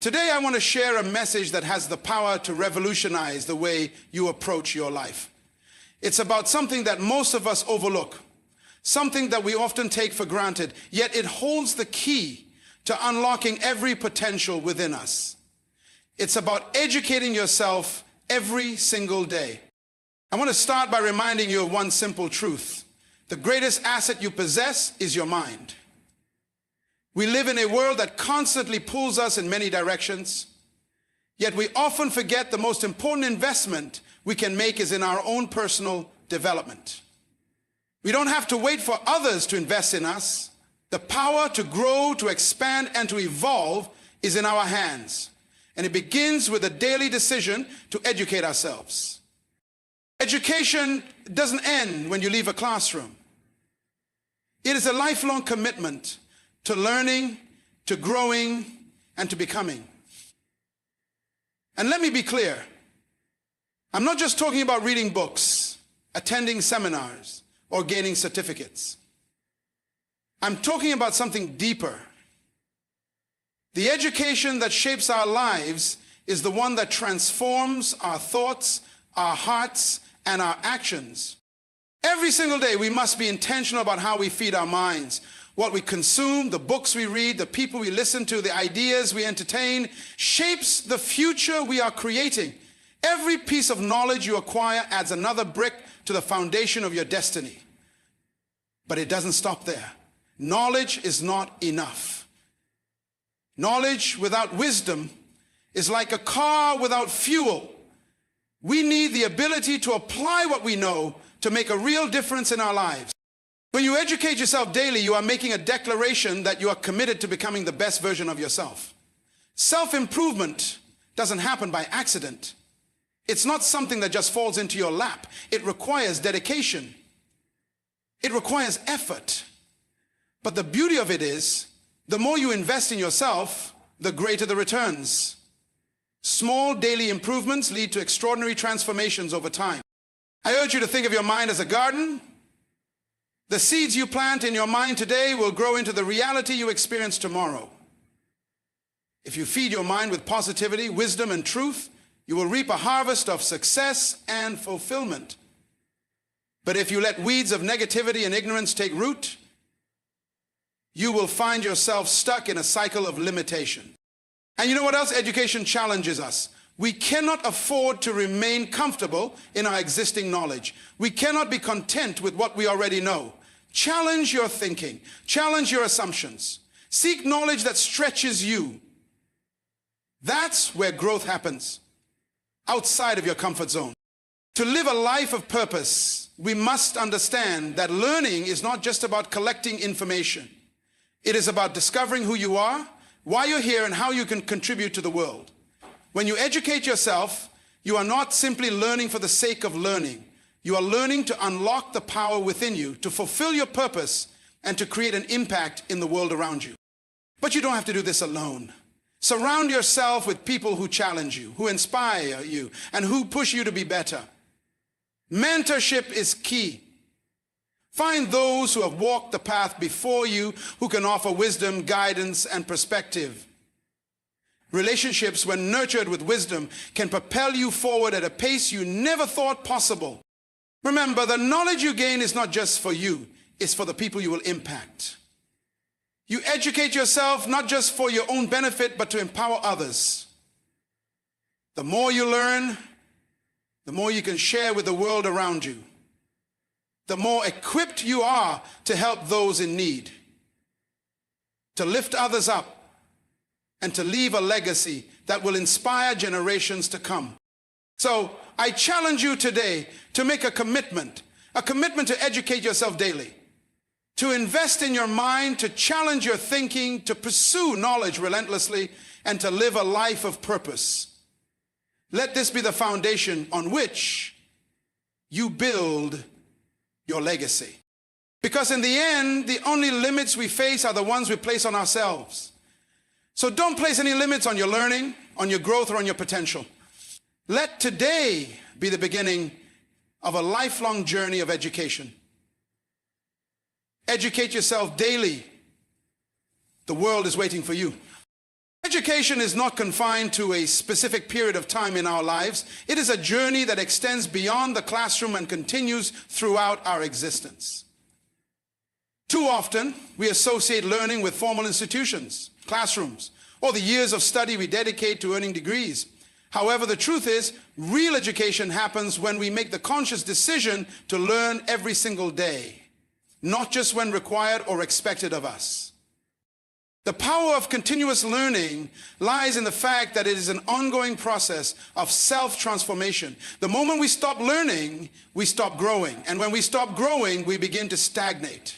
Today I want to share a message that has the power to revolutionize the way you approach your life. It's about something that most of us overlook, something that we often take for granted, yet it holds the key to unlocking every potential within us. It's about educating yourself every single day. I want to start by reminding you of one simple truth. The greatest asset you possess is your mind. We live in a world that constantly pulls us in many directions, yet we often forget the most important investment we can make is in our own personal development. We don't have to wait for others to invest in us. The power to grow, to expand, and to evolve is in our hands. And it begins with a daily decision to educate ourselves. Education doesn't end when you leave a classroom. It is a lifelong commitment to learning, to growing, and to becoming. And let me be clear. I'm not just talking about reading books, attending seminars, or gaining certificates. I'm talking about something deeper. The education that shapes our lives is the one that transforms our thoughts, our hearts, and our actions. Every single day we must be intentional about how we feed our minds. What we consume, the books we read, the people we listen to, the ideas we entertain, shapes the future we are creating. Every piece of knowledge you acquire adds another brick to the foundation of your destiny. But it doesn't stop there. Knowledge is not enough. Knowledge without wisdom is like a car without fuel. We need the ability to apply what we know to make a real difference in our lives. When you educate yourself daily, you are making a declaration that you are committed to becoming the best version of yourself. Self-improvement doesn't happen by accident. It's not something that just falls into your lap. It requires dedication. It requires effort. But the beauty of it is, the more you invest in yourself, the greater the returns. Small daily improvements lead to extraordinary transformations over time. I urge you to think of your mind as a garden. The seeds you plant in your mind today will grow into the reality you experience tomorrow. If you feed your mind with positivity, wisdom, and truth, you will reap a harvest of success and fulfillment. But if you let weeds of negativity and ignorance take root, you will find yourself stuck in a cycle of limitation. And you know what else? Education challenges us. We cannot afford to remain comfortable in our existing knowledge. We cannot be content with what we already know. Challenge your thinking. Challenge your assumptions. Seek knowledge that stretches you. That's where growth happens, outside of your comfort zone. To live a life of purpose, we must understand that learning is not just about collecting information. It is about discovering who you are, why you're here, and how you can contribute to the world. When you educate yourself, you are not simply learning for the sake of learning. You are learning to unlock the power within you, to fulfill your purpose, and to create an impact in the world around you. But you don't have to do this alone. Surround yourself with people who challenge you, who inspire you, and who push you to be better. Mentorship is key. Find those who have walked the path before you, who can offer wisdom, guidance, and perspective. Relationships, when nurtured with wisdom, can propel you forward at a pace you never thought possible. Remember, the knowledge you gain is not just for you, it's for the people you will impact. You educate yourself not just for your own benefit, but to empower others. The more you learn, the more you can share with the world around you. The more equipped you are to help those in need, to lift others up, and to leave a legacy that will inspire generations to come. So I challenge you today to make a commitment to educate yourself daily, to invest in your mind, to challenge your thinking, to pursue knowledge relentlessly, and to live a life of purpose. Let this be the foundation on which you build your legacy. Because in the end, the only limits we face are the ones we place on ourselves. So don't place any limits on your learning, on your growth, or on your potential. Let today be the beginning of a lifelong journey of education. Educate yourself daily. The world is waiting for you. Education is not confined to a specific period of time in our lives. It is a journey that extends beyond the classroom and continues throughout our existence. Too often, we associate learning with formal institutions, classrooms, or the years of study we dedicate to earning degrees. However, the truth is, real education happens when we make the conscious decision to learn every single day, not just when required or expected of us. The power of continuous learning lies in the fact that it is an ongoing process of self-transformation. The moment we stop learning, we stop growing. And when we stop growing, we begin to stagnate.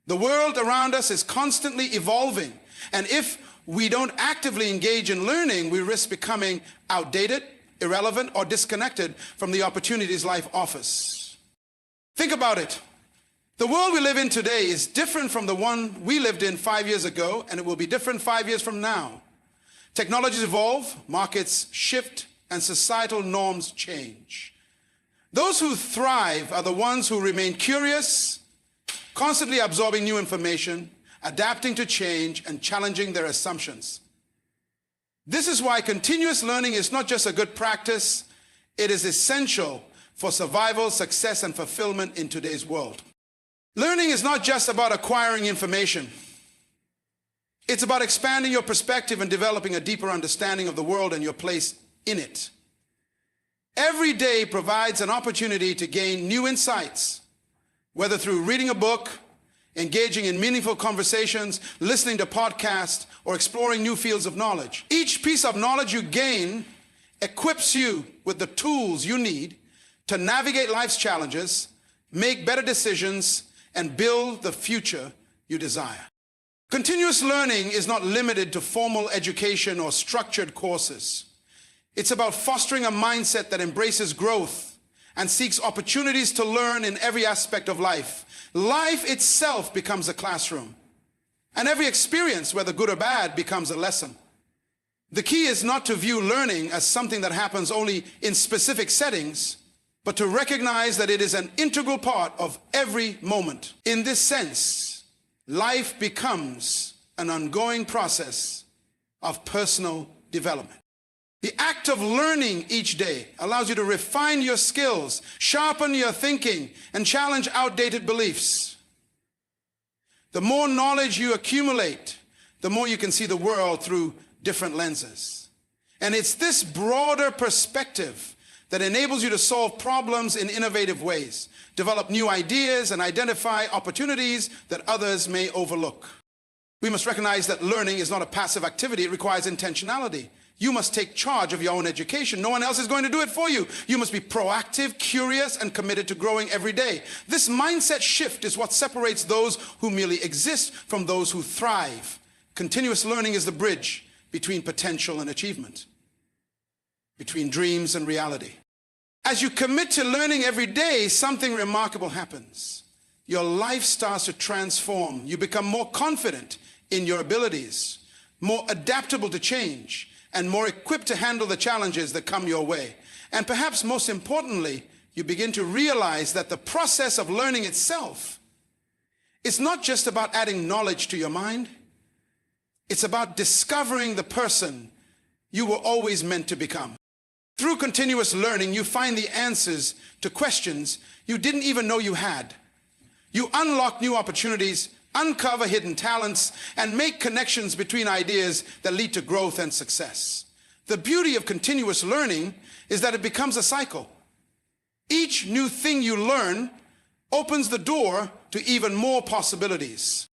The world around us is constantly evolving. And if we don't actively engage in learning, we risk becoming outdated, irrelevant, or disconnected from the opportunities life offers. Think about it. The world we live in today is different from the one we lived in 5 years ago, and it will be different 5 years from now. Technologies evolve, markets shift, and societal norms change. Those who thrive are the ones who remain curious, constantly absorbing new information, adapting to change, and challenging their assumptions. This is why continuous learning is not just a good practice, it is essential for survival, success, and fulfillment in today's world. Learning is not just about acquiring information. It's about expanding your perspective and developing a deeper understanding of the world and your place in it. Every day provides an opportunity to gain new insights, whether through reading a book, engaging in meaningful conversations, listening to podcasts, or exploring new fields of knowledge. Each piece of knowledge you gain equips you with the tools you need to navigate life's challenges, make better decisions, and build the future you desire. Continuous learning is not limited to formal education or structured courses. It's about fostering a mindset that embraces growth and seeks opportunities to learn in every aspect of life. Life itself becomes a classroom, and every experience, whether good or bad, becomes a lesson. The key is not to view learning as something that happens only in specific settings, but to recognize that it is an integral part of every moment. In this sense, life becomes an ongoing process of personal development. The act of learning each day allows you to refine your skills, sharpen your thinking, and challenge outdated beliefs. The more knowledge you accumulate, the more you can see the world through different lenses. And it's this broader perspective that enables you to solve problems in innovative ways, develop new ideas, and identify opportunities that others may overlook. We must recognize that learning is not a passive activity. It requires intentionality. You must take charge of your own education. No one else is going to do it for you. You must be proactive, curious, and committed to growing every day. This mindset shift is what separates those who merely exist from those who thrive. Continuous learning is the bridge between potential and achievement, between dreams and reality. As you commit to learning every day, something remarkable happens. Your life starts to transform. You become more confident in your abilities, more adaptable to change, and more equipped to handle the challenges that come your way. And perhaps most importantly, you begin to realize that the process of learning itself is not just about adding knowledge to your mind. It's about discovering the person you were always meant to become. Through continuous learning, you find the answers to questions you didn't even know you had. You unlock new opportunities, uncover hidden talents, and make connections between ideas that lead to growth and success. The beauty of continuous learning is that it becomes a cycle. Each new thing you learn opens the door to even more possibilities.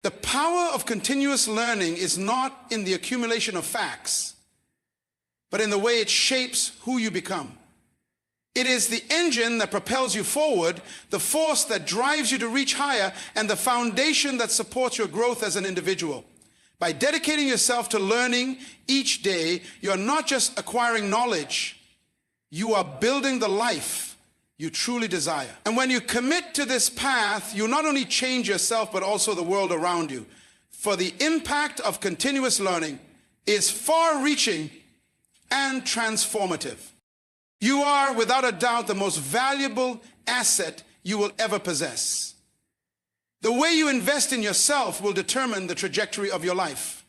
The power of continuous learning is not in the accumulation of facts, but in the way it shapes who you become. It is the engine that propels you forward, the force that drives you to reach higher, and the foundation that supports your growth as an individual. By dedicating yourself to learning each day, you're not just acquiring knowledge, you are building the life you truly desire. And when you commit to this path, you not only change yourself, but also the world around you. For the impact of continuous learning is far-reaching and transformative. You are, without a doubt, the most valuable asset you will ever possess. The way you invest in yourself will determine the trajectory of your life.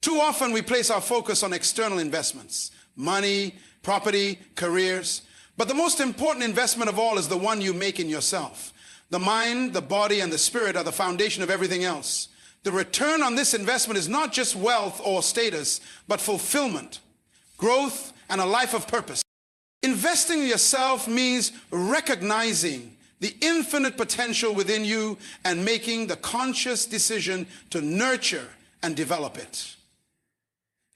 Too often we place our focus on external investments, money, property, careers. But the most important investment of all is the one you make in yourself. The mind, the body, and the spirit are the foundation of everything else. The return on this investment is not just wealth or status, but fulfillment, growth, and a life of purpose. Investing in yourself means recognizing the infinite potential within you and making the conscious decision to nurture and develop it.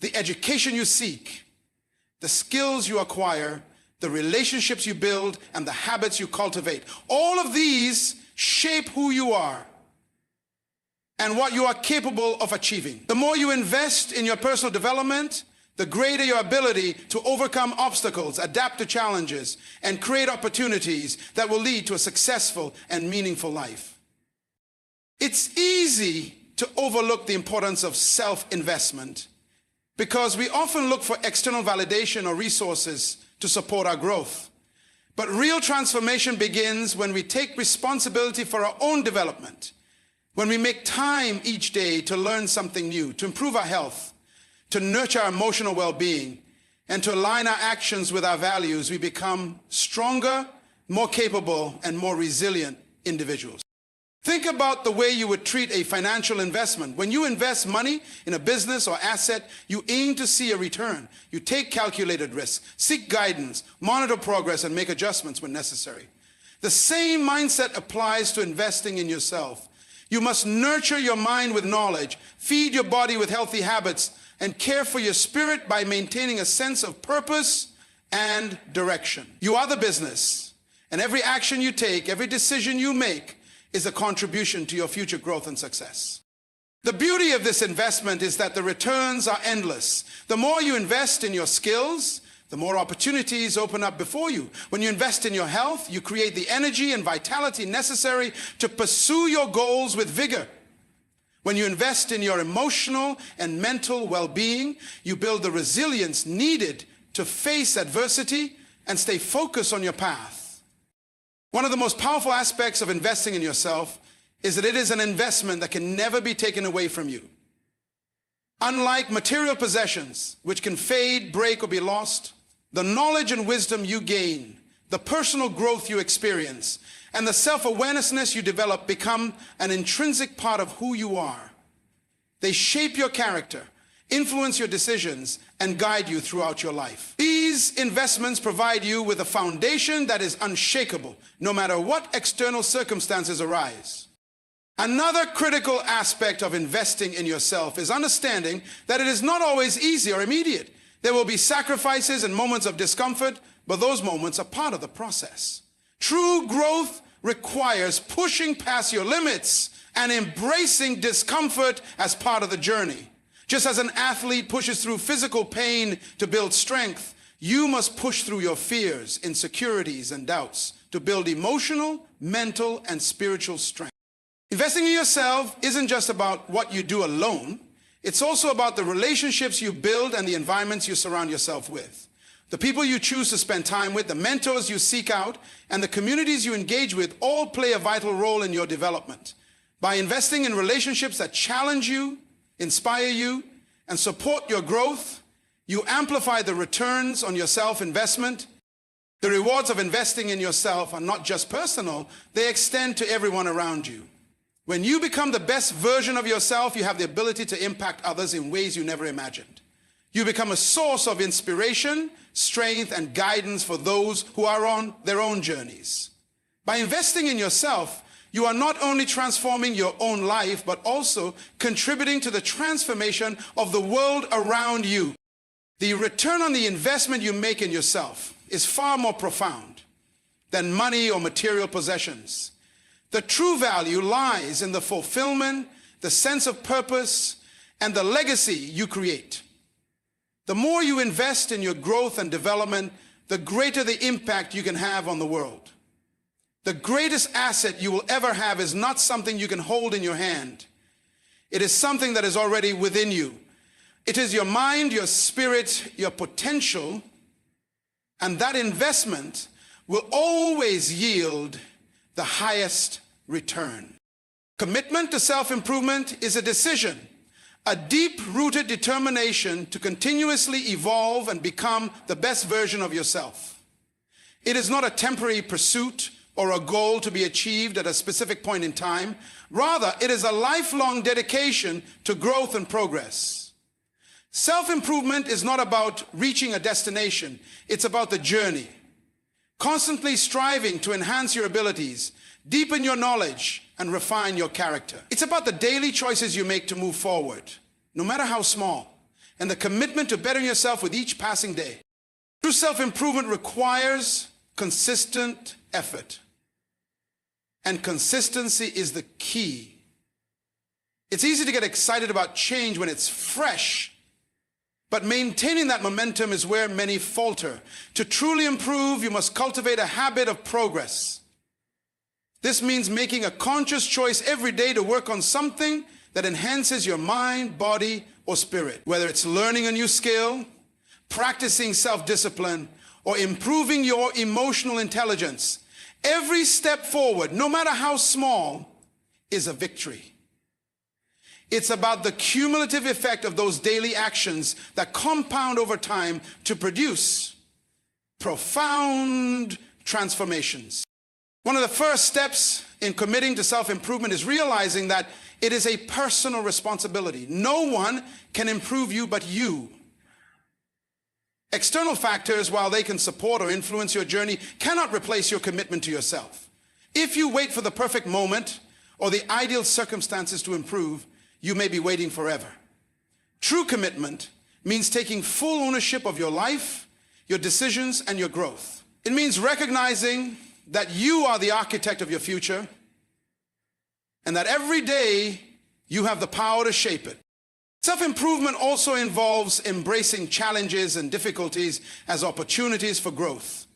The education you seek, the skills you acquire, the relationships you build, and the habits you cultivate, all of these shape who you are and what you are capable of achieving. The more you invest in your personal development, the greater your ability to overcome obstacles, adapt to challenges, and create opportunities that will lead to a successful and meaningful life. It's easy to overlook the importance of self-investment because we often look for external validation or resources to support our growth. But real transformation begins when we take responsibility for our own development, when we make time each day to learn something new, to improve our health, to nurture our emotional well-being, and to align our actions with our values. We become stronger, more capable, and more resilient individuals. Think about the way you would treat a financial investment. When you invest money in a business or asset, you aim to see a return. You take calculated risks, seek guidance, monitor progress, and make adjustments when necessary. The same mindset applies to investing in yourself. You must nurture your mind with knowledge, feed your body with healthy habits, and care for your spirit by maintaining a sense of purpose and direction. You are the business, and every action you take, every decision you make, is a contribution to your future growth and success. The beauty of this investment is that the returns are endless. The more you invest in your skills, the more opportunities open up before you. When you invest in your health, you create the energy and vitality necessary to pursue your goals with vigor. When you invest in your emotional and mental well-being, you build the resilience needed to face adversity and stay focused on your path. One of the most powerful aspects of investing in yourself is that it is an investment that can never be taken away from you. Unlike material possessions, which can fade, break, or be lost, the knowledge and wisdom you gain, the personal growth you experience, and the self-awareness you develop become an intrinsic part of who you are. They shape your character, influence your decisions, and guide you throughout your life. These investments provide you with a foundation that is unshakable, no matter what external circumstances arise. Another critical aspect of investing in yourself is understanding that it is not always easy or immediate. There will be sacrifices and moments of discomfort, but those moments are part of the process. True growth requires pushing past your limits and embracing discomfort as part of the journey. Just as an athlete pushes through physical pain to build strength, you must push through your fears, insecurities, and doubts to build emotional, mental, and spiritual strength. Investing in yourself isn't just about what you do alone. It's also about the relationships you build and the environments you surround yourself with. The people you choose to spend time with, the mentors you seek out, and the communities you engage with all play a vital role in your development. By investing in relationships that challenge you, inspire you, and support your growth, you amplify the returns on your self-investment. The rewards of investing in yourself are not just personal, they extend to everyone around you. When you become the best version of yourself, you have the ability to impact others in ways you never imagined. You become a source of inspiration, strength, and guidance for those who are on their own journeys. By investing in yourself, you are not only transforming your own life, but also contributing to the transformation of the world around you. The return on the investment you make in yourself is far more profound than money or material possessions. The true value lies in the fulfillment, the sense of purpose, and the legacy you create. The more you invest in your growth and development, the greater the impact you can have on the world. The greatest asset you will ever have is not something you can hold in your hand. It is something that is already within you. It is your mind, your spirit, your potential, and that investment will always yield the highest return. Commitment to self-improvement is a decision, a deep-rooted determination to continuously evolve and become the best version of yourself. It is not a temporary pursuit or a goal to be achieved at a specific point in time. Rather, it is a lifelong dedication to growth and progress. Self-improvement is not about reaching a destination. It's about the journey. Constantly striving to enhance your abilities, deepen your knowledge, and refine your character. It's about the daily choices you make to move forward, no matter how small, and the commitment to bettering yourself with each passing day. True self-improvement requires consistent effort. And consistency is the key. It's easy to get excited about change when it's fresh, but maintaining that momentum is where many falter. To truly improve, you must cultivate a habit of progress. This means making a conscious choice every day to work on something that enhances your mind, body, or spirit. Whether it's learning a new skill, practicing self-discipline, or improving your emotional intelligence, every step forward, no matter how small, is a victory. It's about the cumulative effect of those daily actions that compound over time to produce profound transformations. One of the first steps in committing to self-improvement is realizing that it is a personal responsibility. No one can improve you but you. External factors, while they can support or influence your journey, cannot replace your commitment to yourself. If you wait for the perfect moment or the ideal circumstances to improve, you may be waiting forever. True commitment means taking full ownership of your life, your decisions, and your growth. It means recognizing that you are the architect of your future and that every day you have the power to shape it. Self-improvement also involves embracing challenges and difficulties as opportunities for growth.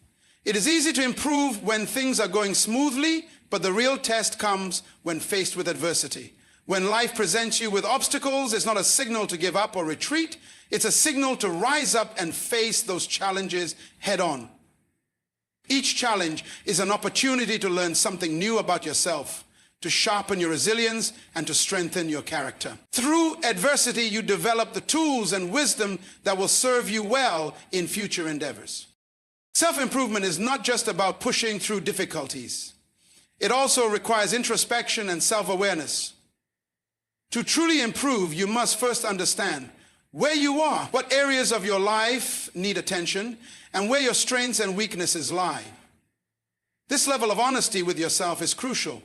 It is easy to improve when things are going smoothly, but the real test comes when faced with adversity. When life presents you with obstacles, it's not a signal to give up or retreat. It's a signal to rise up and face those challenges head on. Each challenge is an opportunity to learn something new about yourself, to sharpen your resilience, and to strengthen your character. Through adversity, you develop the tools and wisdom that will serve you well in future endeavors. Self-improvement is not just about pushing through difficulties. It also requires introspection and self-awareness. To truly improve, you must first understand where you are, what areas of your life need attention, and where your strengths and weaknesses lie. This level of honesty with yourself is crucial.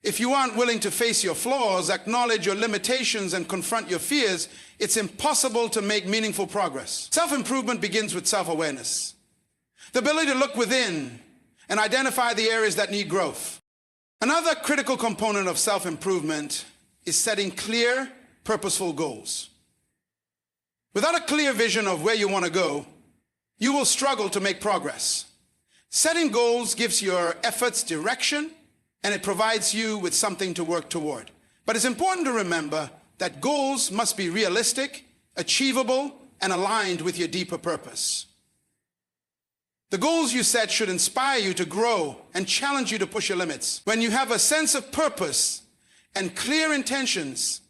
If you aren't willing to face your flaws, acknowledge your limitations, and confront your fears, it's impossible to make meaningful progress. Self-improvement begins with self-awareness. The ability to look within and identify the areas that need growth. Another critical component of self-improvement is setting clear, purposeful goals. Without a clear vision of where you want to go, you will struggle to make progress. Setting goals gives your efforts direction, and it provides you with something to work toward. But it's important to remember that goals must be realistic, achievable, and aligned with your deeper purpose. The goals you set should inspire you to grow and challenge you to push your limits. When you have a sense of purpose and clear intentions,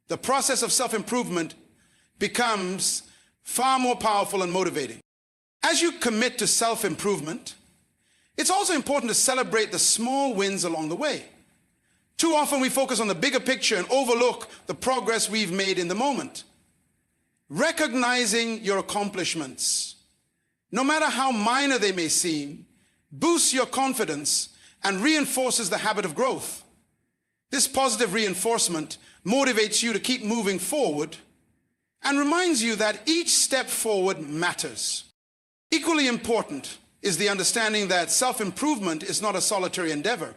the process of self-improvement becomes far more powerful and motivating. As you commit to self-improvement, it's also important to celebrate the small wins along the way. Too often we focus on the bigger picture and overlook the progress we've made in the moment. Recognizing your accomplishments, no matter how minor they may seem, boosts your confidence and reinforces the habit of growth. This positive reinforcement motivates you to keep moving forward and reminds you that each step forward matters. Equally important is the understanding that self-improvement is not a solitary endeavor.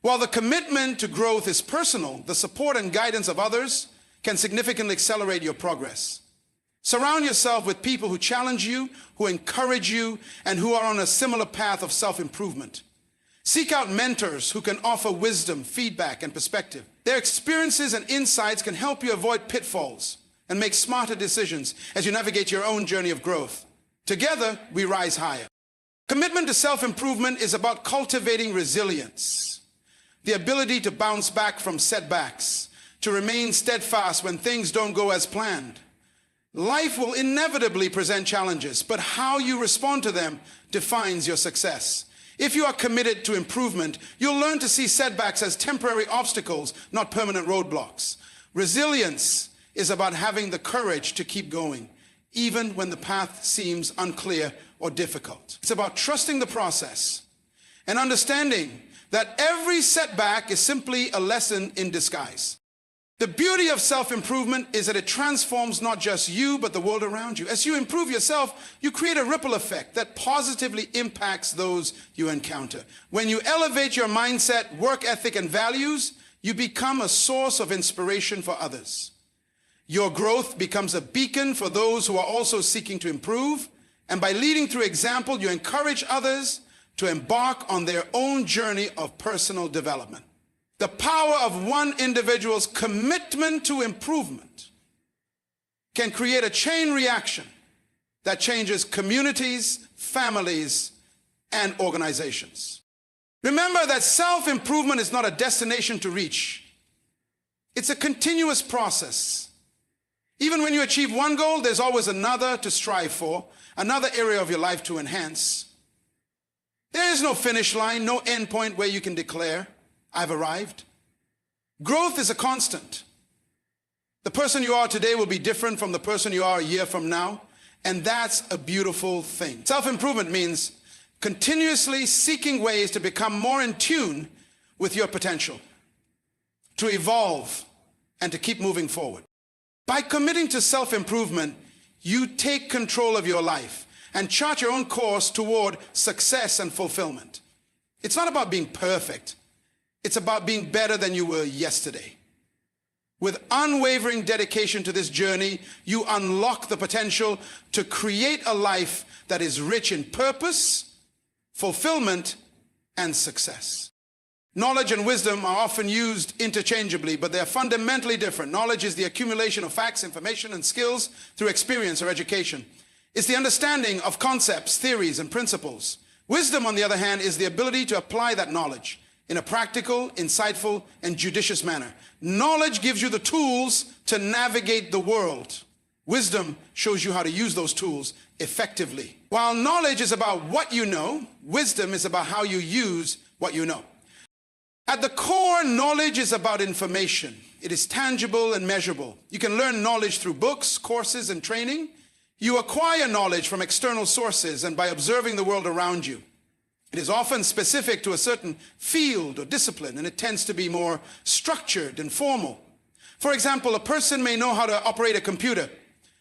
While the commitment to growth is personal, the support and guidance of others can significantly accelerate your progress. Surround yourself with people who challenge you, who encourage you, and who are on a similar path of self-improvement. Seek out mentors who can offer wisdom, feedback, and perspective. Their experiences and insights can help you avoid pitfalls and make smarter decisions as you navigate your own journey of growth. Together, we rise higher. Commitment to self-improvement is about cultivating resilience, the ability to bounce back from setbacks, to remain steadfast when things don't go as planned. Life will inevitably present challenges, but how you respond to them defines your success. If you are committed to improvement, you'll learn to see setbacks as temporary obstacles, not permanent roadblocks. Resilience is about having the courage to keep going, even when the path seems unclear or difficult. It's about trusting the process and understanding that every setback is simply a lesson in disguise. The beauty of self-improvement is that it transforms not just you, but the world around you. As you improve yourself, you create a ripple effect that positively impacts those you encounter. When you elevate your mindset, work ethic, and values, you become a source of inspiration for others. Your growth becomes a beacon for those who are also seeking to improve, and by leading through example, you encourage others to embark on their own journey of personal development. The power of one individual's commitment to improvement can create a chain reaction that changes communities, families, and organizations. Remember that self-improvement is not a destination to reach. It's a continuous process. Even when you achieve one goal, there's always another to strive for, another area of your life to enhance. There is no finish line, no end point where you can declare, I've arrived. Growth is a constant. The person you are today will be different from the person you are a year from now, and that's a beautiful thing. Self-improvement means continuously seeking ways to become more in tune with your potential, to evolve, and to keep moving forward. By committing to self-improvement, you take control of your life and chart your own course toward success and fulfillment. It's not about being perfect. It's about being better than you were yesterday. With unwavering dedication to this journey, you unlock the potential to create a life that is rich in purpose, fulfillment, and success. Knowledge and wisdom are often used interchangeably, but they are fundamentally different. Knowledge is the accumulation of facts, information, and skills through experience or education. It's the understanding of concepts, theories, and principles. Wisdom, on the other hand, is the ability to apply that knowledge in a practical, insightful, and judicious manner. Knowledge gives you the tools to navigate the world. Wisdom shows you how to use those tools effectively. While knowledge is about what you know, wisdom is about how you use what you know. At the core, knowledge is about information. It is tangible and measurable. You can learn knowledge through books, courses, and training. You acquire knowledge from external sources and by observing the world around you. It is often specific to a certain field or discipline, and it tends to be more structured and formal. For example, a person may know how to operate a computer,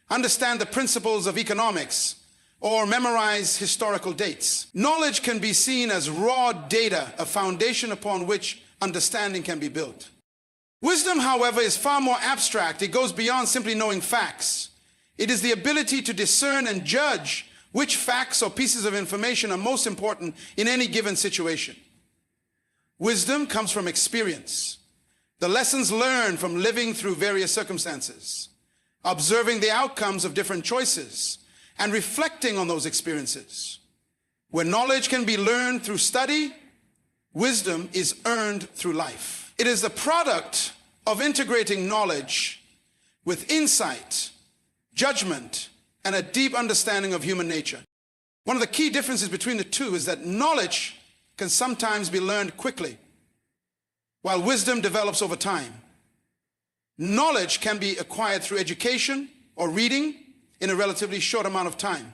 understand the principles of economics, or memorize historical dates. Knowledge can be seen as raw data, a foundation upon which understanding can be built. Wisdom, however, is far more abstract. It goes beyond simply knowing facts. It is the ability to discern and judge which facts or pieces of information are most important in any given situation. Wisdom comes from experience, the lessons learned from living through various circumstances, observing the outcomes of different choices, and reflecting on those experiences. Where knowledge can be learned through study, wisdom is earned through life. It is the product of integrating knowledge with insight, judgment, and a deep understanding of human nature. One of the key differences between the two is that knowledge can sometimes be learned quickly, while wisdom develops over time. Knowledge can be acquired through education or reading in a relatively short amount of time.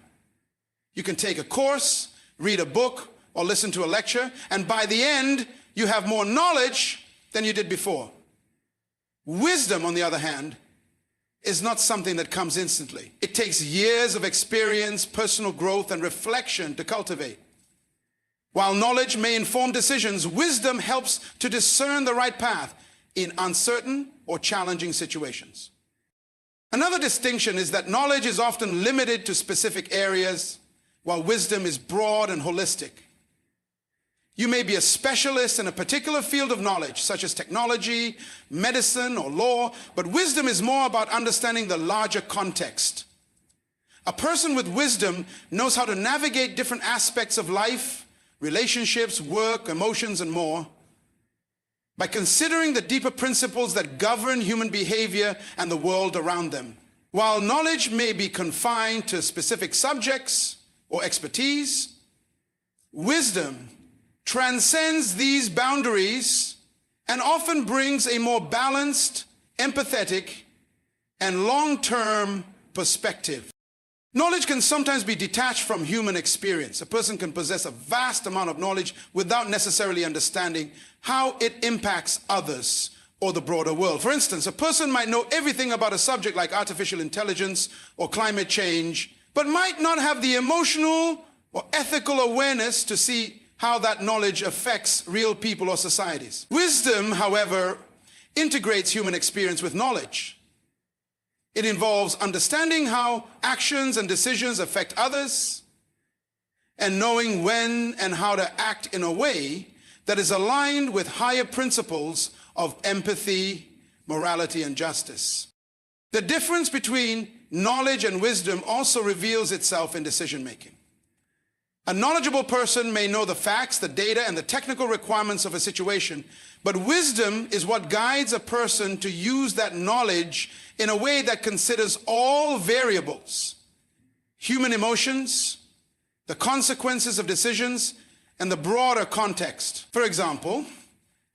You can take a course, read a book, or listen to a lecture, and by the end, you have more knowledge than you did before. Wisdom, on the other hand, is not something that comes instantly. It takes years of experience, personal growth, and reflection to cultivate. While knowledge may inform decisions, wisdom helps to discern the right path in uncertain or challenging situations. Another distinction is that knowledge is often limited to specific areas, while wisdom is broad and holistic. You may be a specialist in a particular field of knowledge, such as technology, medicine, or law, but wisdom is more about understanding the larger context. A person with wisdom knows how to navigate different aspects of life, relationships, work, emotions, and more. by considering the deeper principles that govern human behavior and the world around them. While knowledge may be confined to specific subjects or expertise, wisdom transcends these boundaries and often brings a more balanced, empathetic, and long-term perspective. Knowledge can sometimes be detached from human experience. A person can possess a vast amount of knowledge without necessarily understanding how it impacts others or the broader world. For instance, a person might know everything about a subject like artificial intelligence or climate change, but might not have the emotional or ethical awareness to see how that knowledge affects real people or societies. Wisdom, however, integrates human experience with knowledge. It involves understanding how actions and decisions affect others and knowing when and how to act in a way that is aligned with higher principles of empathy, morality, and justice. The difference between knowledge and wisdom also reveals itself in decision-making. A knowledgeable person may know the facts, the data, and the technical requirements of a situation, but wisdom is what guides a person to use that knowledge in a way that considers all variables, human emotions, the consequences of decisions, and the broader context. For example,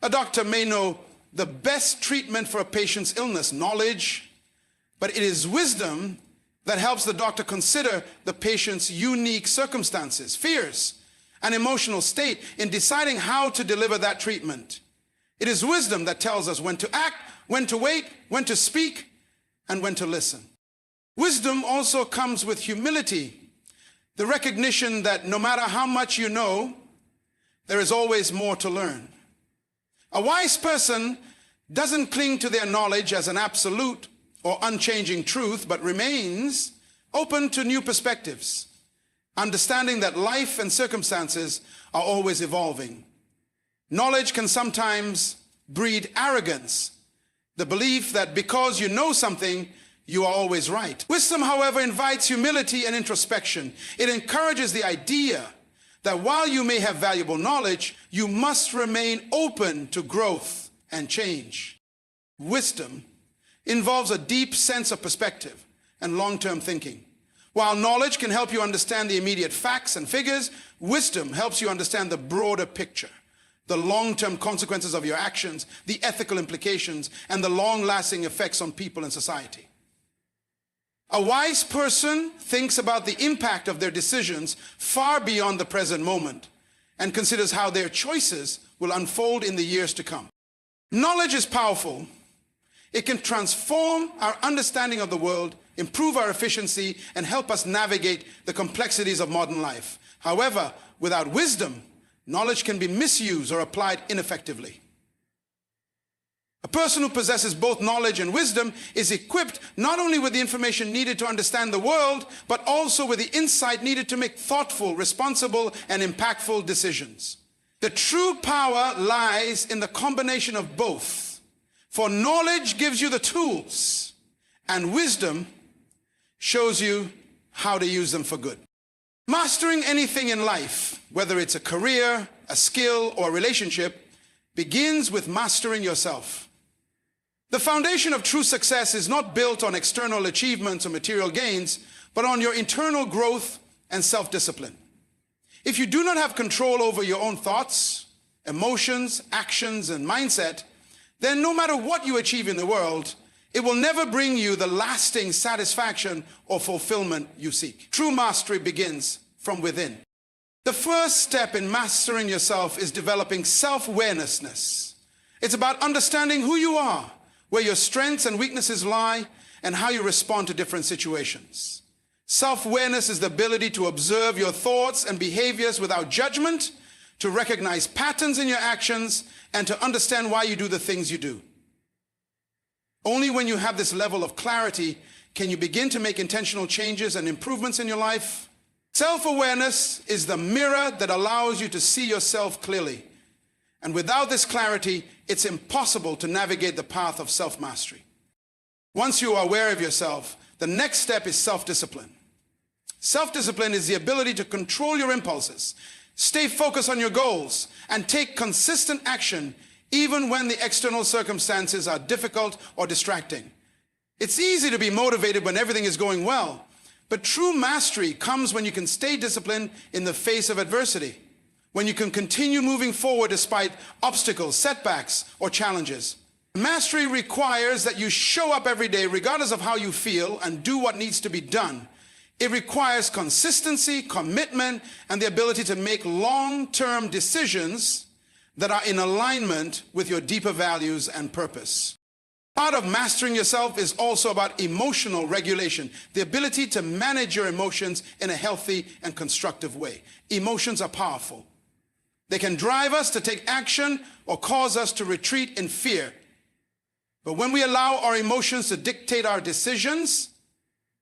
a doctor may know the best treatment for a patient's illness, knowledge, but it is wisdom that helps the doctor consider the patient's unique circumstances, fears, and emotional state in deciding how to deliver that treatment. It is wisdom that tells us when to act, when to wait, when to speak, and when to listen. Wisdom also comes with humility, the recognition that no matter how much you know, there is always more to learn. A wise person doesn't cling to their knowledge as an absolute or unchanging truth, but remains open to new perspectives, understanding that life and circumstances are always evolving. Knowledge can sometimes breed arrogance, the belief that because you know something, you are always right. Wisdom, however, invites humility and introspection. It encourages the idea that while you may have valuable knowledge, you must remain open to growth and change. Wisdom involves a deep sense of perspective and long-term thinking. While knowledge can help you understand the immediate facts and figures, wisdom helps you understand the broader picture, the long-term consequences of your actions, the ethical implications, and the long-lasting effects on people and society. A wise person thinks about the impact of their decisions far beyond the present moment and considers how their choices will unfold in the years to come. Knowledge is powerful. It can transform our understanding of the world, improve our efficiency, and help us navigate the complexities of modern life. However, without wisdom, knowledge can be misused or applied ineffectively. A person who possesses both knowledge and wisdom is equipped not only with the information needed to understand the world, but also with the insight needed to make thoughtful, responsible, and impactful decisions. The true power lies in the combination of both. For knowledge gives you the tools, and wisdom shows you how to use them for good. Mastering anything in life, whether it's a career, a skill, or a relationship, begins with mastering yourself. The foundation of true success is not built on external achievements or material gains, but on your internal growth and self-discipline. If you do not have control over your own thoughts, emotions, actions, and mindset, then no matter what you achieve in the world, it will never bring you the lasting satisfaction or fulfillment you seek. True mastery begins from within. The first step in mastering yourself is developing self-awareness. It's about understanding who you are, where your strengths and weaknesses lie, and how you respond to different situations. Self-awareness is the ability to observe your thoughts and behaviors without judgment, to recognize patterns in your actions, and to understand why you do the things you do. Only when you have this level of clarity can you begin to make intentional changes and improvements in your life. Self-awareness is the mirror that allows you to see yourself clearly. And without this clarity, it's impossible to navigate the path of self-mastery. Once you are aware of yourself, the next step is self-discipline. Self-discipline is the ability to control your impulses, stay focused on your goals, and take consistent action even when the external circumstances are difficult or distracting. It's easy to be motivated when everything is going well, but true mastery comes when you can stay disciplined in the face of adversity, when you can continue moving forward despite obstacles, setbacks, or challenges. Mastery requires that you show up every day regardless of how you feel and do what needs to be done. It requires consistency, commitment, and the ability to make long-term decisions that are in alignment with your deeper values and purpose. Part of mastering yourself is also about emotional regulation, the ability to manage your emotions in a healthy and constructive way. Emotions are powerful. They can drive us to take action or cause us to retreat in fear. But when we allow our emotions to dictate our decisions,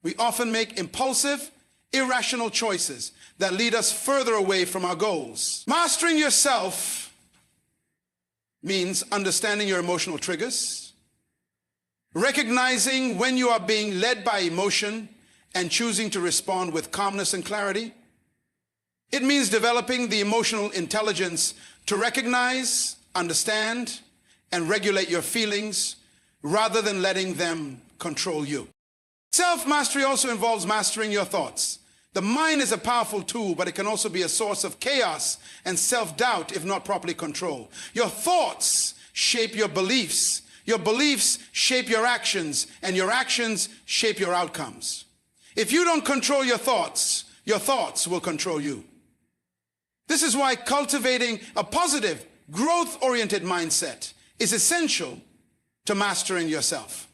we often make impulsive, irrational choices that lead us further away from our goals. Mastering yourself means understanding your emotional triggers, recognizing when you are being led by emotion and choosing to respond with calmness and clarity. It means developing the emotional intelligence to recognize, understand, and regulate your feelings rather than letting them control you. Self-mastery also involves mastering your thoughts. The mind is a powerful tool, but it can also be a source of chaos and self-doubt if not properly controlled. Your thoughts shape your beliefs shape your actions, and your actions shape your outcomes. If you don't control your thoughts will control you. This is why cultivating a positive, growth-oriented mindset is essential to mastering yourself.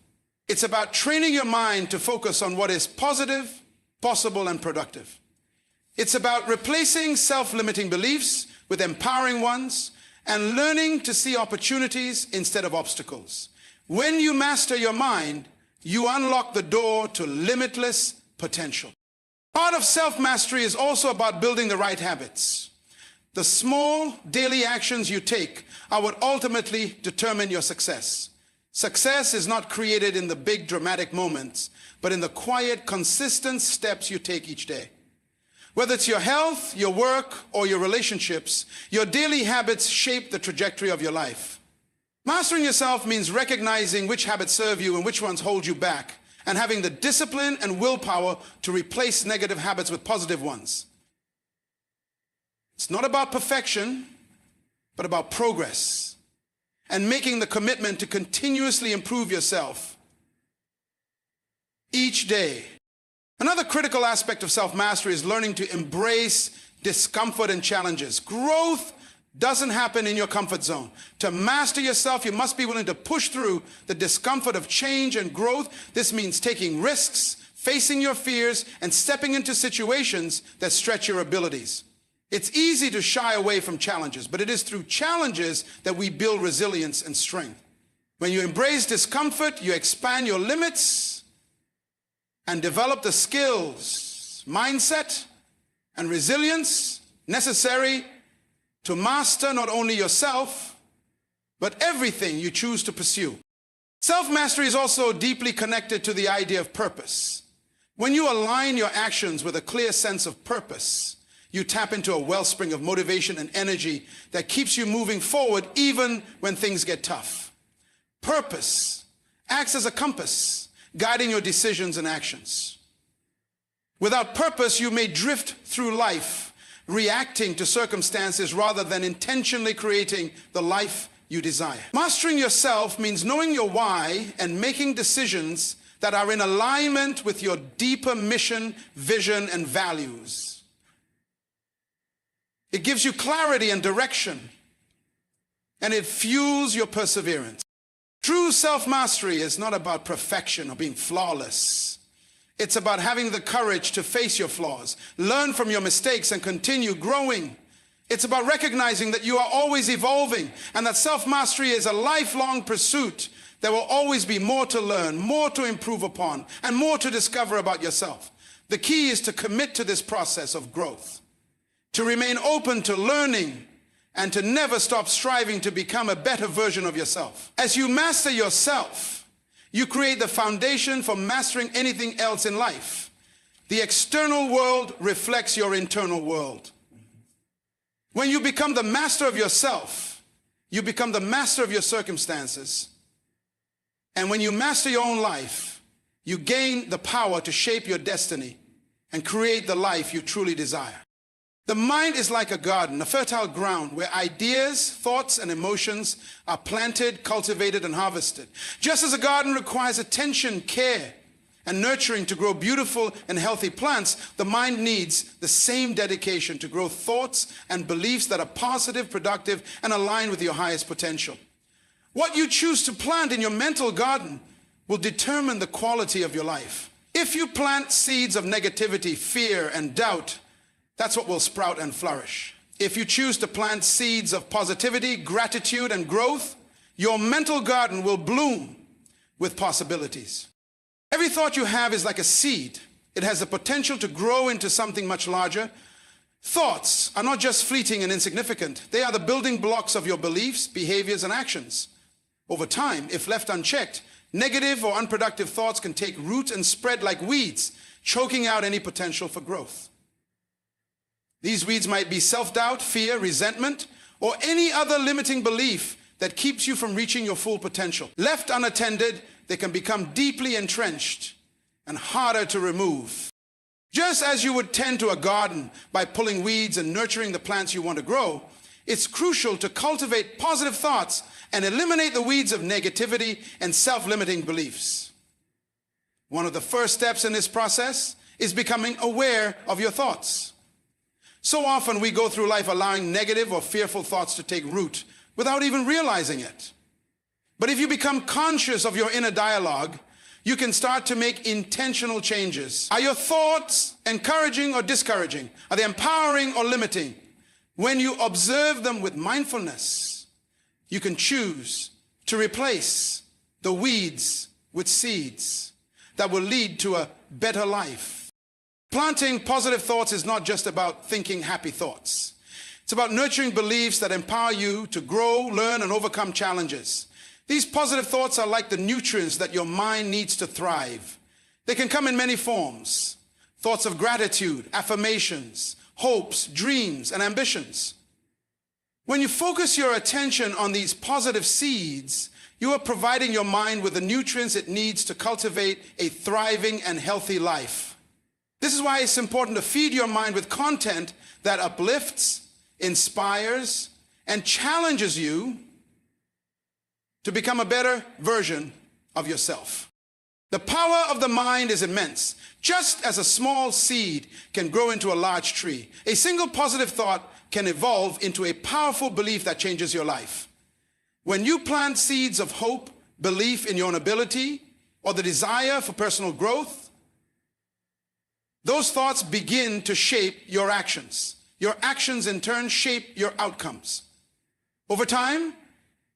It's about training your mind to focus on what is positive, possible, and productive. It's about replacing self-limiting beliefs with empowering ones and learning to see opportunities instead of obstacles. When you master your mind, you unlock the door to limitless potential. Part of self-mastery is also about building the right habits. The small daily actions you take are what ultimately determine your success. Success is not created in the big dramatic moments, but in the quiet, consistent steps you take each day. Whether it's your health, your work, or your relationships, your daily habits shape the trajectory of your life. Mastering yourself means recognizing which habits serve you and which ones hold you back, and having the discipline and willpower to replace negative habits with positive ones. It's not about perfection, but about progress and making the commitment to continuously improve yourself each day. Another critical aspect of self-mastery is learning to embrace discomfort and challenges. Growth doesn't happen in your comfort zone. To master yourself, you must be willing to push through the discomfort of change and growth. This means taking risks, facing your fears, and stepping into situations that stretch your abilities. It's easy to shy away from challenges, but it is through challenges that we build resilience and strength. When you embrace discomfort, you expand your limits and develop the skills, mindset, and resilience necessary to master not only yourself, but everything you choose to pursue. Self-mastery is also deeply connected to the idea of purpose. When you align your actions with a clear sense of purpose, you tap into a wellspring of motivation and energy that keeps you moving forward even when things get tough. Purpose acts as a compass, guiding your decisions and actions. Without purpose, you may drift through life, reacting to circumstances rather than intentionally creating the life you desire. Mastering yourself means knowing your why and making decisions that are in alignment with your deeper mission, vision, and values. It gives you clarity and direction, and it fuels your perseverance. True self-mastery is not about perfection or being flawless. It's about having the courage to face your flaws, learn from your mistakes, and continue growing. It's about recognizing that you are always evolving and that self-mastery is a lifelong pursuit. There will always be more to learn, more to improve upon, and more to discover about yourself. The key is to commit to this process of growth, to remain open to learning, and to never stop striving to become a better version of yourself. As you master yourself, you create the foundation for mastering anything else in life. The external world reflects your internal world. When you become the master of yourself, you become the master of your circumstances. And when you master your own life, you gain the power to shape your destiny and create the life you truly desire. The mind is like a garden, a fertile ground where ideas, thoughts, and emotions are planted, cultivated, and harvested. Just as a garden requires attention, care, and nurturing to grow beautiful and healthy plants, the mind needs the same dedication to grow thoughts and beliefs that are positive, productive, and aligned with your highest potential. What you choose to plant in your mental garden will determine the quality of your life. If you plant seeds of negativity, fear, and doubt, that's what will sprout and flourish. If you choose to plant seeds of positivity, gratitude, and growth, your mental garden will bloom with possibilities. Every thought you have is like a seed. It has the potential to grow into something much larger. Thoughts are not just fleeting and insignificant. They are the building blocks of your beliefs, behaviors, and actions. Over time, if left unchecked, negative or unproductive thoughts can take root and spread like weeds, choking out any potential for growth. These weeds might be self-doubt, fear, resentment, or any other limiting belief that keeps you from reaching your full potential. Left unattended, they can become deeply entrenched and harder to remove. Just as you would tend to a garden by pulling weeds and nurturing the plants you want to grow, it's crucial to cultivate positive thoughts and eliminate the weeds of negativity and self-limiting beliefs. One of the first steps in this process is becoming aware of your thoughts. So often we go through life allowing negative or fearful thoughts to take root without even realizing it. But if you become conscious of your inner dialogue, you can start to make intentional changes. Are your thoughts encouraging or discouraging? Are they empowering or limiting? When you observe them with mindfulness, you can choose to replace the weeds with seeds that will lead to a better life. Planting positive thoughts is not just about thinking happy thoughts. It's about nurturing beliefs that empower you to grow, learn, and overcome challenges. These positive thoughts are like the nutrients that your mind needs to thrive. They can come in many forms. Thoughts of gratitude, affirmations, hopes, dreams, and ambitions. When you focus your attention on these positive seeds, you are providing your mind with the nutrients it needs to cultivate a thriving and healthy life. This is why it's important to feed your mind with content that uplifts, inspires, and challenges you to become a better version of yourself. The power of the mind is immense. Just as a small seed can grow into a large tree, a single positive thought can evolve into a powerful belief that changes your life. When you plant seeds of hope, belief in your own ability, or the desire for personal growth, those thoughts begin to shape your actions. Your actions in turn shape your outcomes. Over time,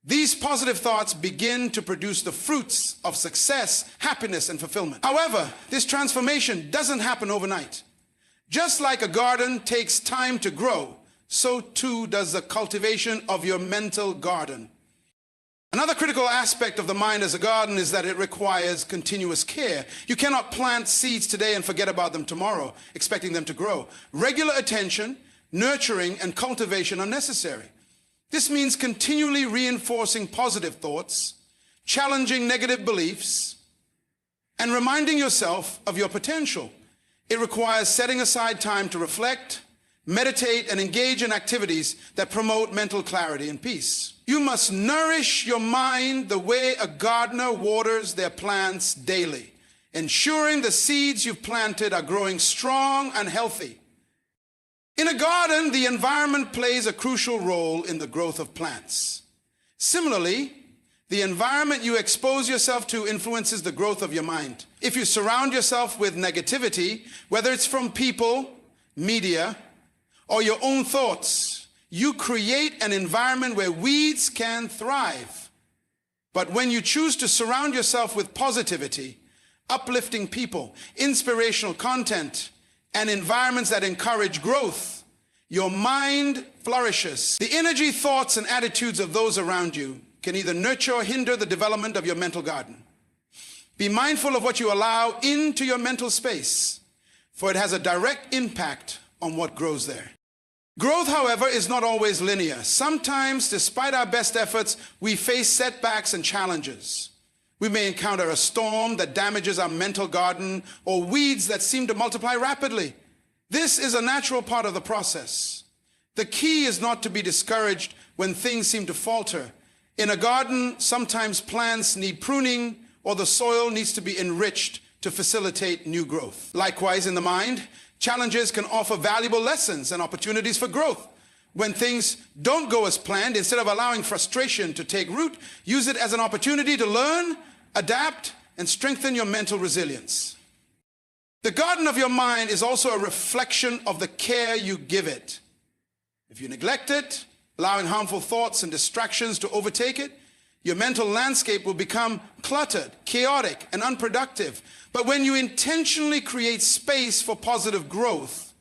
these positive thoughts begin to produce the fruits of success, happiness, and fulfillment. However, this transformation doesn't happen overnight. Just like a garden takes time to grow, so too does the cultivation of your mental garden. Another critical aspect of the mind as a garden is that it requires continuous care. You cannot plant seeds today and forget about them tomorrow, expecting them to grow. Regular attention, nurturing, and cultivation are necessary. This means continually reinforcing positive thoughts, challenging negative beliefs, and reminding yourself of your potential. It requires setting aside time to reflect, meditate, and engage in activities that promote mental clarity and peace. You must nourish your mind the way a gardener waters their plants daily, ensuring the seeds you've planted are growing strong and healthy. In a garden, the environment plays a crucial role in the growth of plants. Similarly, the environment you expose yourself to influences the growth of your mind. If you surround yourself with negativity, whether it's from people, media, or your own thoughts, you create an environment where weeds can thrive. But when you choose to surround yourself with positivity, uplifting people, inspirational content, and environments that encourage growth, your mind flourishes. The energy, thoughts, and attitudes of those around you can either nurture or hinder the development of your mental garden. Be mindful of what you allow into your mental space, for it has a direct impact on what grows there. Growth, however, is not always linear. Sometimes, despite our best efforts, we face setbacks and challenges. We may encounter a storm that damages our mental garden or weeds that seem to multiply rapidly. This is a natural part of the process. The key is not to be discouraged when things seem to falter. In a garden, sometimes plants need pruning or the soil needs to be enriched to facilitate new growth. Likewise, in the mind, challenges can offer valuable lessons and opportunities for growth. When things don't go as planned, instead of allowing frustration to take root, use it as an opportunity to learn, adapt, and strengthen your mental resilience. The garden of your mind is also a reflection of the care you give it. If you neglect it, allowing harmful thoughts and distractions to overtake it, your mental landscape will become cluttered, chaotic, and unproductive. But when you intentionally create space for positive growth,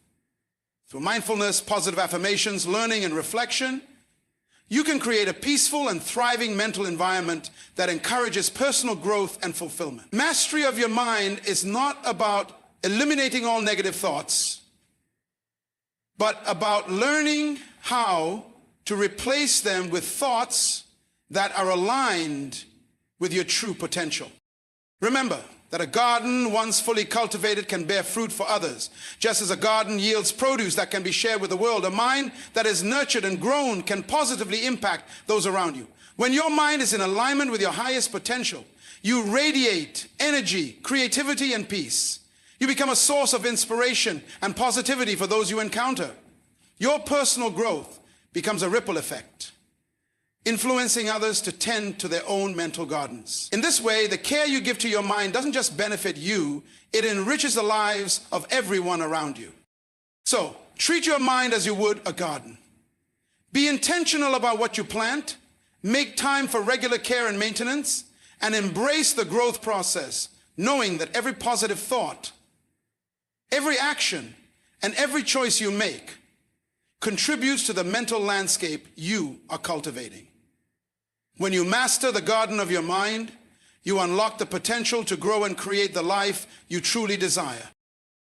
through mindfulness, positive affirmations, learning, and reflection, you can create a peaceful and thriving mental environment that encourages personal growth and fulfillment. Mastery of your mind is not about eliminating all negative thoughts, but about learning how to replace them with thoughts that are aligned with your true potential. Remember that a garden once fully cultivated can bear fruit for others. Just as a garden yields produce that can be shared with the world, a mind that is nurtured and grown can positively impact those around you. When your mind is in alignment with your highest potential, you radiate energy, creativity, and peace. You become a source of inspiration and positivity for those you encounter. Your personal growth becomes a ripple effect, influencing others to tend to their own mental gardens. In this way, the care you give to your mind doesn't just benefit you, it enriches the lives of everyone around you. So, treat your mind as you would a garden. Be intentional about what you plant, make time for regular care and maintenance, and embrace the growth process, knowing that every positive thought, every action, and every choice you make contributes to the mental landscape you are cultivating. When you master the garden of your mind, you unlock the potential to grow and create the life you truly desire.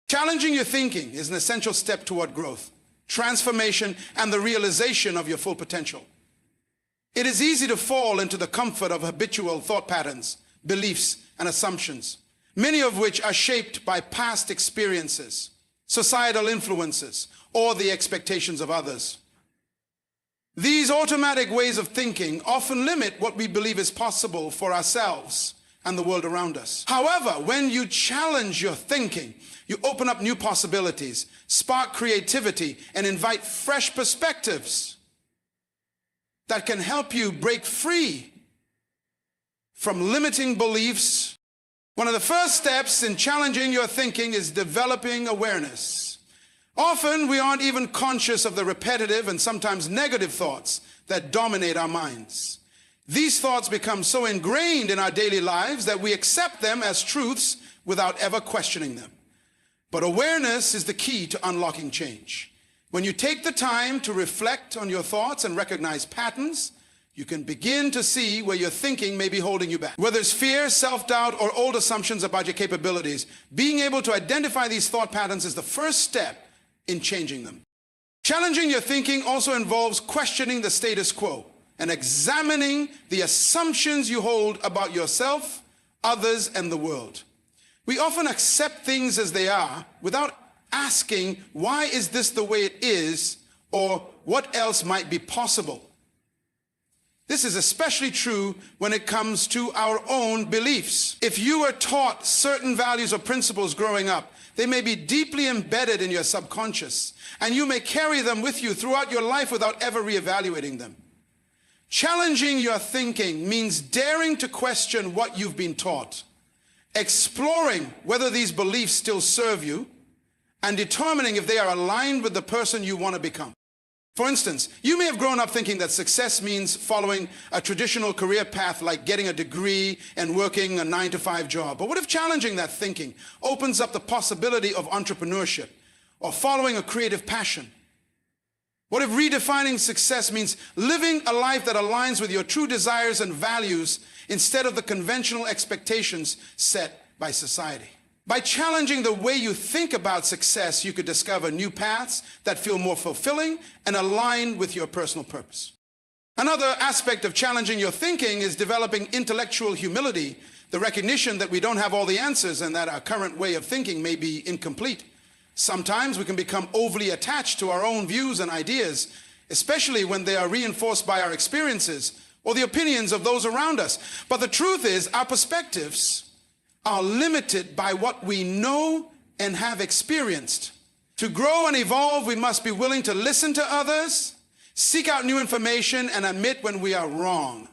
Challenging your thinking is an essential step toward growth, transformation, and the realization of your full potential. It is easy to fall into the comfort of habitual thought patterns, beliefs, and assumptions, many of which are shaped by past experiences, societal influences, or the expectations of others. These automatic ways of thinking often limit what we believe is possible for ourselves and the world around us. However, when you challenge your thinking, you open up new possibilities, spark creativity, and invite fresh perspectives that can help you break free from limiting beliefs. One of the first steps in challenging your thinking is developing awareness. Often, we aren't even conscious of the repetitive and sometimes negative thoughts that dominate our minds. These thoughts become so ingrained in our daily lives that we accept them as truths without ever questioning them. But awareness is the key to unlocking change. When you take the time to reflect on your thoughts and recognize patterns, you can begin to see where your thinking may be holding you back. Whether it's fear, self-doubt, or old assumptions about your capabilities, being able to identify these thought patterns is the first step in changing them. Challenging your thinking also involves questioning the status quo and examining the assumptions you hold about yourself, others, and the world. We often accept things as they are without asking, why is this the way it is, or what else might be possible? This is especially true when it comes to our own beliefs. If you were taught certain values or principles growing up, they may be deeply embedded in your subconscious, and you may carry them with you throughout your life without ever reevaluating them. Challenging your thinking means daring to question what you've been taught, exploring whether these beliefs still serve you, and determining if they are aligned with the person you want to become. For instance, you may have grown up thinking that success means following a traditional career path like getting a degree and working a 9-to-5 job. But what if challenging that thinking opens up the possibility of entrepreneurship or following a creative passion? What if redefining success means living a life that aligns with your true desires and values instead of the conventional expectations set by society? By challenging the way you think about success, you could discover new paths that feel more fulfilling and aligned with your personal purpose. Another aspect of challenging your thinking is developing intellectual humility, the recognition that we don't have all the answers and that our current way of thinking may be incomplete. Sometimes we can become overly attached to our own views and ideas, especially when they are reinforced by our experiences or the opinions of those around us. But the truth is, our perspectives are limited by what we know and have experienced. To grow and evolve, we must be willing to listen to others, seek out new information, and admit when we are wrong.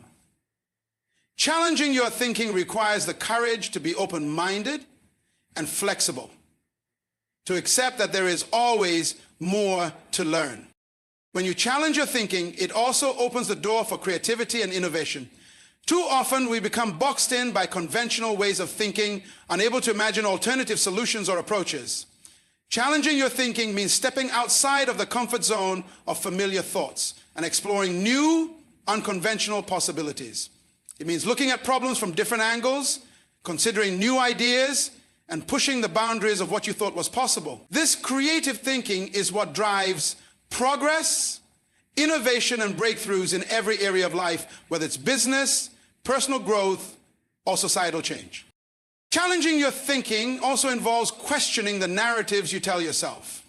Challenging your thinking requires the courage to be open-minded and flexible, to accept that there is always more to learn. When you challenge your thinking, it also opens the door for creativity and innovation. Too often, we become boxed in by conventional ways of thinking, unable to imagine alternative solutions or approaches. Challenging your thinking means stepping outside of the comfort zone of familiar thoughts and exploring new, unconventional possibilities. It means looking at problems from different angles, considering new ideas, and pushing the boundaries of what you thought was possible. This creative thinking is what drives progress, innovation, and breakthroughs in every area of life, whether it's business, personal growth, or societal change. Challenging your thinking also involves questioning the narratives you tell yourself.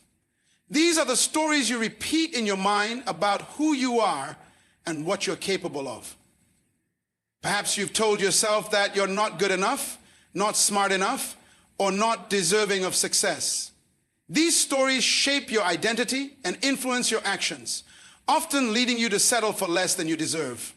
These are the stories you repeat in your mind about who you are and what you're capable of. Perhaps you've told yourself that you're not good enough, not smart enough, or not deserving of success. These stories shape your identity and influence your actions, often leading you to settle for less than you deserve.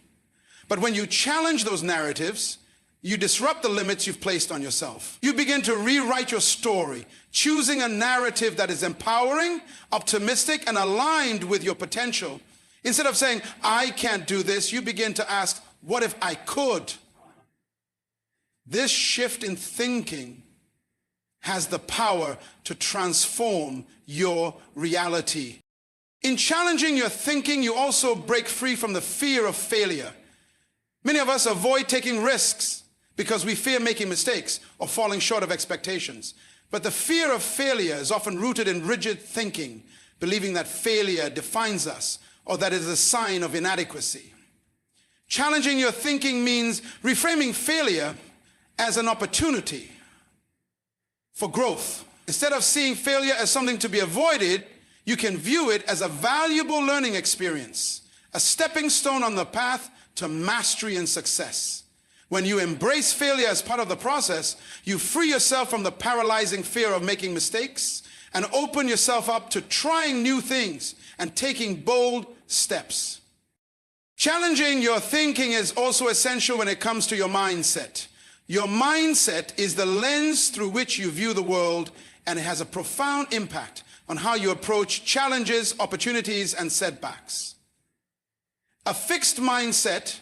But when you challenge those narratives, you disrupt the limits you've placed on yourself. You begin to rewrite your story, choosing a narrative that is empowering, optimistic, and aligned with your potential. Instead of saying, I can't do this, you begin to ask, what if I could? This shift in thinking has the power to transform your reality. In challenging your thinking, you also break free from the fear of failure. Many of us avoid taking risks because we fear making mistakes or falling short of expectations. But the fear of failure is often rooted in rigid thinking, believing that failure defines us or that it is a sign of inadequacy. Challenging your thinking means reframing failure as an opportunity for growth. Instead of seeing failure as something to be avoided, you can view it as a valuable learning experience, a stepping stone on the path to mastery and success. When you embrace failure as part of the process, you free yourself from the paralyzing fear of making mistakes and open yourself up to trying new things and taking bold steps. Challenging your thinking is also essential when it comes to your mindset. Your mindset is the lens through which you view the world, and it has a profound impact on how you approach challenges, opportunities, and setbacks. A fixed mindset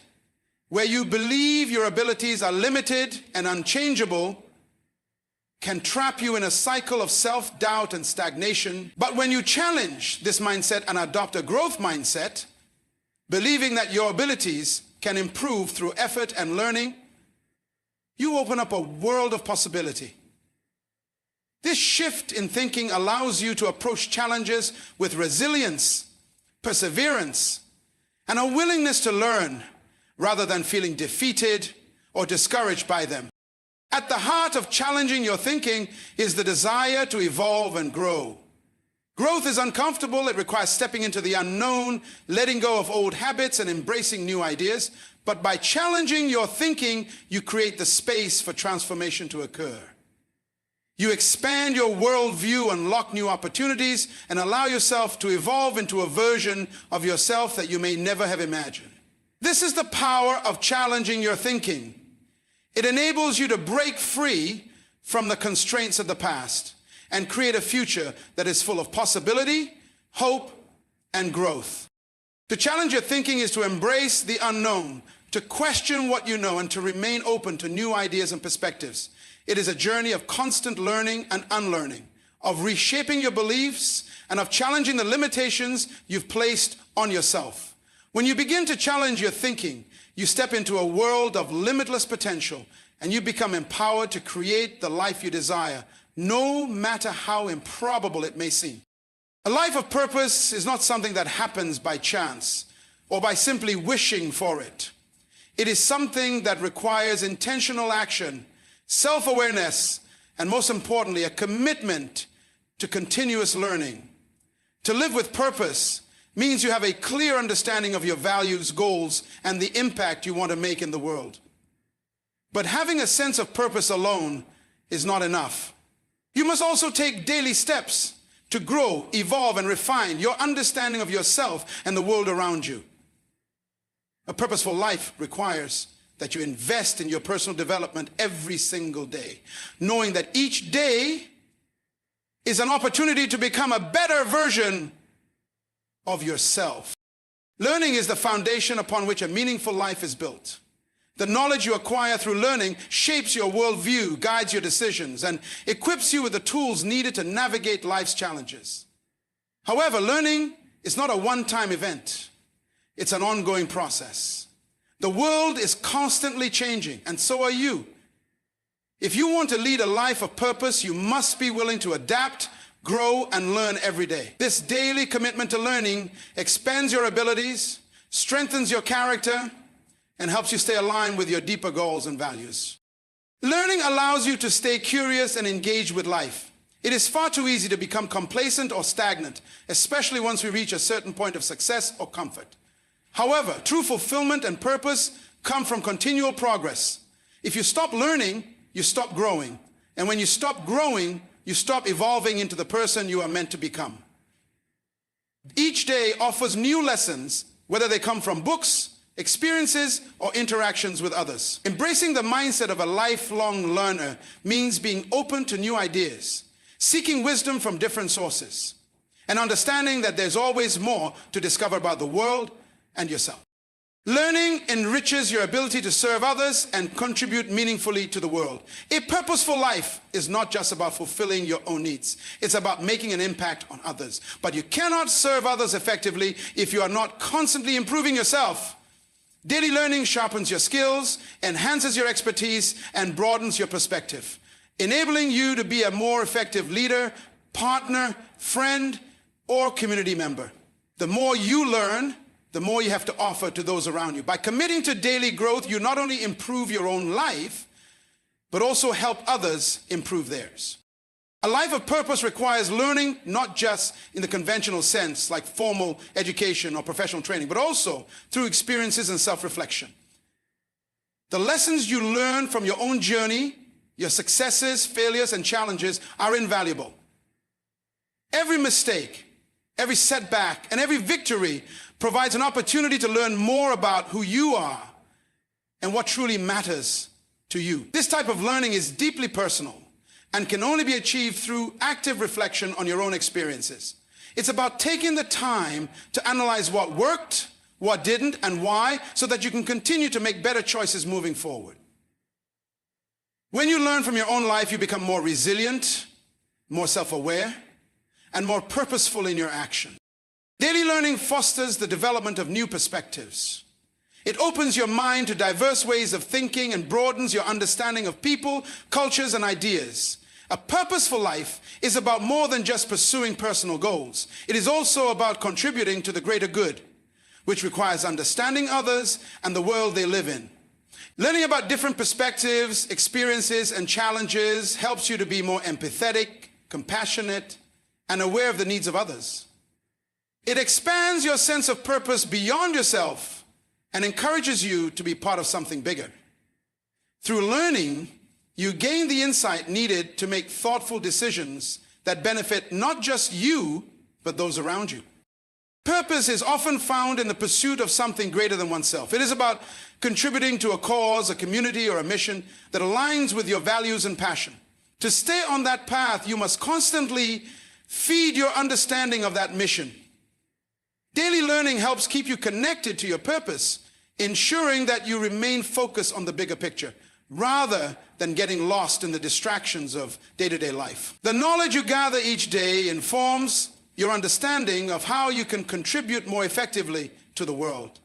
where you believe your abilities are limited and unchangeable can trap you in a cycle of self-doubt and stagnation. But when you challenge this mindset and adopt a growth mindset, believing that your abilities can improve through effort and learning, you open up a world of possibility. This shift in thinking allows you to approach challenges with resilience, perseverance, and a willingness to learn rather than feeling defeated or discouraged by them. At the heart of challenging your thinking is the desire to evolve and grow. Growth is uncomfortable. It requires stepping into the unknown, letting go of old habits, and embracing new ideas. But by challenging your thinking, you create the space for transformation to occur. You expand your worldview, unlock new opportunities, and allow yourself to evolve into a version of yourself that you may never have imagined. This is the power of challenging your thinking. It enables you to break free from the constraints of the past and create a future that is full of possibility, hope, and growth. To challenge your thinking is to embrace the unknown, to question what you know, and to remain open to new ideas and perspectives. It is a journey of constant learning and unlearning, of reshaping your beliefs, and of challenging the limitations you've placed on yourself. When you begin to challenge your thinking, you step into a world of limitless potential, and you become empowered to create the life you desire, no matter how improbable it may seem. A life of purpose is not something that happens by chance or by simply wishing for it. It is something that requires intentional action, self-awareness, and most importantly, a commitment to continuous learning. To live with purpose means you have a clear understanding of your values, goals, and the impact you want to make in the world. But having a sense of purpose alone is not enough. You must also take daily steps to grow, evolve, and refine your understanding of yourself and the world around you. A purposeful life requires that you invest in your personal development every single day, knowing that each day is an opportunity to become a better version of yourself. Learning is the foundation upon which a meaningful life is built. The knowledge you acquire through learning shapes your worldview, guides your decisions, and equips you with the tools needed to navigate life's challenges. However, learning is not a one-time event. It's an ongoing process. The world is constantly changing, and so are you. If you want to lead a life of purpose, you must be willing to adapt, grow, and learn every day. This daily commitment to learning expands your abilities, strengthens your character, and helps you stay aligned with your deeper goals and values. Learning allows you to stay curious and engaged with life. It is far too easy to become complacent or stagnant, especially once we reach a certain point of success or comfort. However, true fulfillment and purpose come from continual progress. If you stop learning, you stop growing. And when you stop growing, you stop evolving into the person you are meant to become. Each day offers new lessons, whether they come from books, experiences, or interactions with others. Embracing the mindset of a lifelong learner means being open to new ideas, seeking wisdom from different sources, and understanding that there's always more to discover about the world and yourself. Learning enriches your ability to serve others and contribute meaningfully to the world. A purposeful life is not just about fulfilling your own needs. It's about making an impact on others. But you cannot serve others effectively if you are not constantly improving yourself. Daily learning sharpens your skills, enhances your expertise, and broadens your perspective, enabling you to be a more effective leader, partner, friend, or community member. The more you learn, the more you have to offer to those around you. By committing to daily growth, you not only improve your own life, but also help others improve theirs. A life of purpose requires learning, not just in the conventional sense, like formal education or professional training, but also through experiences and self-reflection. The lessons you learn from your own journey, your successes, failures, and challenges are invaluable. Every mistake, every setback, and every victory provides an opportunity to learn more about who you are and what truly matters to you. This type of learning is deeply personal and can only be achieved through active reflection on your own experiences. It's about taking the time to analyze what worked, what didn't, and why, so that you can continue to make better choices moving forward. When you learn from your own life, you become more resilient, more self-aware, and more purposeful in your action. Daily learning fosters the development of new perspectives. It opens your mind to diverse ways of thinking and broadens your understanding of people, cultures, and ideas. A purposeful life is about more than just pursuing personal goals. It is also about contributing to the greater good, which requires understanding others and the world they live in. Learning about different perspectives, experiences, and challenges helps you to be more empathetic, compassionate, and aware of the needs of others. It expands your sense of purpose beyond yourself and encourages you to be part of something bigger. Through learning, you gain the insight needed to make thoughtful decisions that benefit not just you, but those around you. Purpose is often found in the pursuit of something greater than oneself. It is about contributing to a cause, a community, or a mission that aligns with your values and passion. To stay on that path, you must constantly feed your understanding of that mission. Daily learning helps keep you connected to your purpose, ensuring that you remain focused on the bigger picture, rather than getting lost in the distractions of day-to-day life. The knowledge you gather each day informs your understanding of how you can contribute more effectively to the world.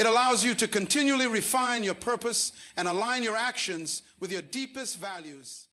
It allows you to continually refine your purpose and align your actions with your deepest values